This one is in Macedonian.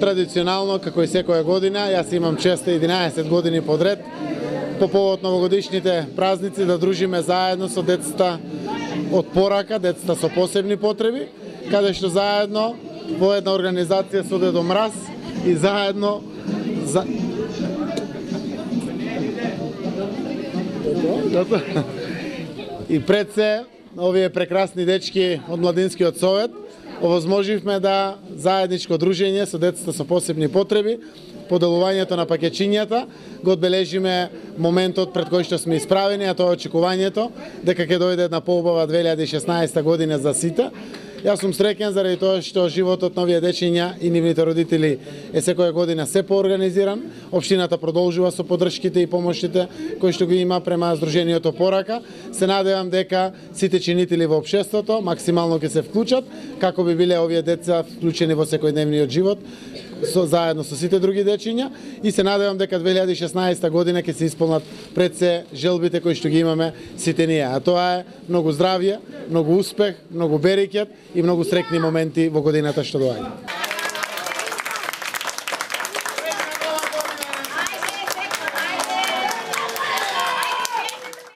Традиционално, како и секоја година, јас имам честа 11 години подред, по повод новогодишните празници да дружиме заедно со децата од Порака, децата со посебни потреби, каде што заедно во една организација со Дедо Мраз и заедно и пред се овие прекрасни дечки од Младинскиот совет овозможивме да заедничко дружење со децата со посебни потреби, поделувањето на пакетчињата, го одбележиме моментот пред кој што сме исправени, а тоа е очекувањето дека ќе дојде една поубава 2016 година за сите. Јас сум среќен заради тоа што животот на овие дечиња и нивните родители е секоја година се поорганизиран. Општината продолжува со поддршките и помошите кои што ги има према Сдружениото Порака. Се надевам дека сите чинители во општеството максимално ќе се вклучат како би биле овие деца вклучени во секојдневниот живот заедно со сите други дечиња и се надевам дека 2016 година ќе се исполнат пред се желбите кои што ги имаме сите ние. А тоа е многу здравје, многу успех, многу берекет и многу среќни моменти во годината што доаѓа.